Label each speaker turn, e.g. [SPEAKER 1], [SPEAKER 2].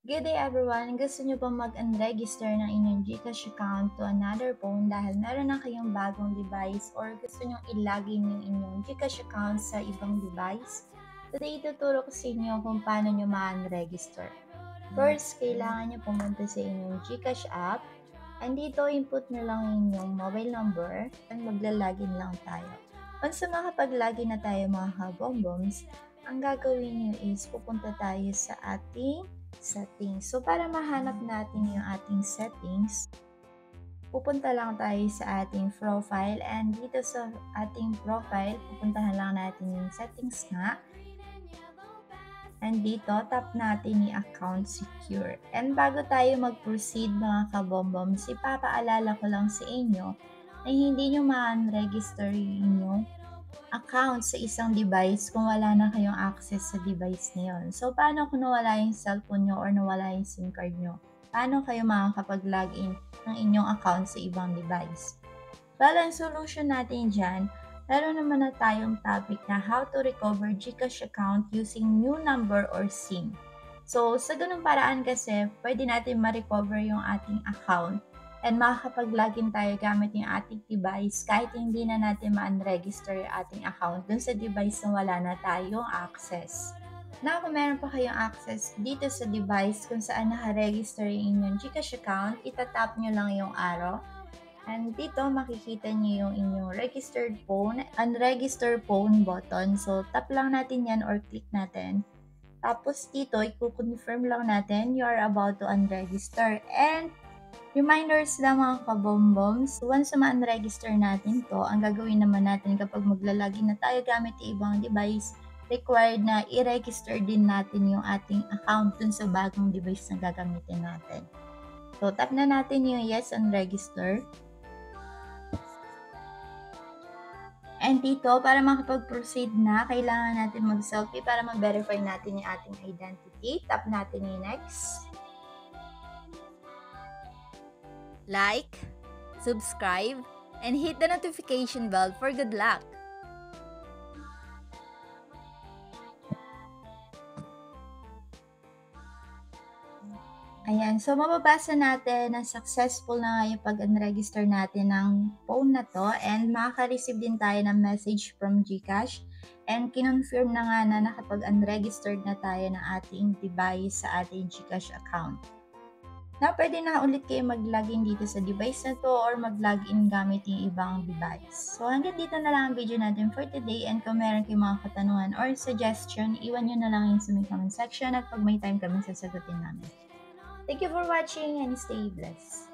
[SPEAKER 1] Good day everyone! Gusto nyo ba mag-unregister ng inyong GCash account to another phone dahil meron na kayong bagong device or gusto nyo ilagin yung inyong GCash account sa ibang device? Today, ituturo ko sa inyo kung paano nyo ma-unregister. First, kailangan nyo pumunta sa inyong GCash app and dito input nyo lang inyong mobile number and magla-login lang tayo. Once na makapag-login na tayo mga kabomboms, ang gagawin nyo is pupunta tayo sa ating settings. So, para mahanap natin yung ating settings, pupunta lang tayo sa ating profile and dito sa ating profile, pupuntahan lang natin yung settings nga. And dito, tap natin yung account secure. And bago tayo mag-proceed mga kabomboms, ipapaalala ko lang sa inyo na hindi nyo ma-register yung inyong account sa isang device kung wala na kayong access sa device na yun. So, paano kung nawala yung cellphone nyo or nawala yung SIM card nyo? Paano kayo makakapag-login ng inyong account sa ibang device? Well, ang solution natin dyan, meron naman na tayong topic na how to recover GCash account using new number or SIM. So, sa ganung paraan kasi, pwede natin ma-recover yung ating account and makakapag-login tayo gamit yung ating device kahit hindi na natin ma-unregister yung ating account dun sa device na wala na tayong access. Now, kung meron pa kayong access dito sa device kung saan naka-register yung inyong GCash account, itatap nyo lang yung arrow. And dito, makikita nyo yung inyong registered phone, unregistered phone button. So, tap lang natin yan or click natin. Tapos dito, i-confirm lang natin you are about to unregister. And reminders lang mga kabomboms, once na ma-unregister natin to, ang gagawin naman natin kapag maglalagin na tayo gamit yung ibang device, required na i-register din natin yung ating account dun sa bagong device na gagamitin natin. So, tap na natin yung yes and register. And dito, para makapag-proceed na, kailangan natin mag-selfie para ma-verify natin yung ating identity. Tap natin yung next.
[SPEAKER 2] Like, subscribe, and hit the notification bell for good luck.
[SPEAKER 1] Ayan, so mababasa natin na successful na nga yung pag-unregister natin ng phone na to and makaka-receive din tayo ng message from GCash and kinonfirm na nga na nakapag-unregistered na tayo ng ating device sa ating GCash account. Now, pwede na ulit kayo mag-login dito sa device na to or mag-login gamit yung ibang device. So, hanggang dito na lang ang video natin for today and kung meron kayong mga katanungan or suggestion, iwan nyo na lang yung sa comment section at pag may time kami sasagutin namin. Thank you for watching and stay blessed.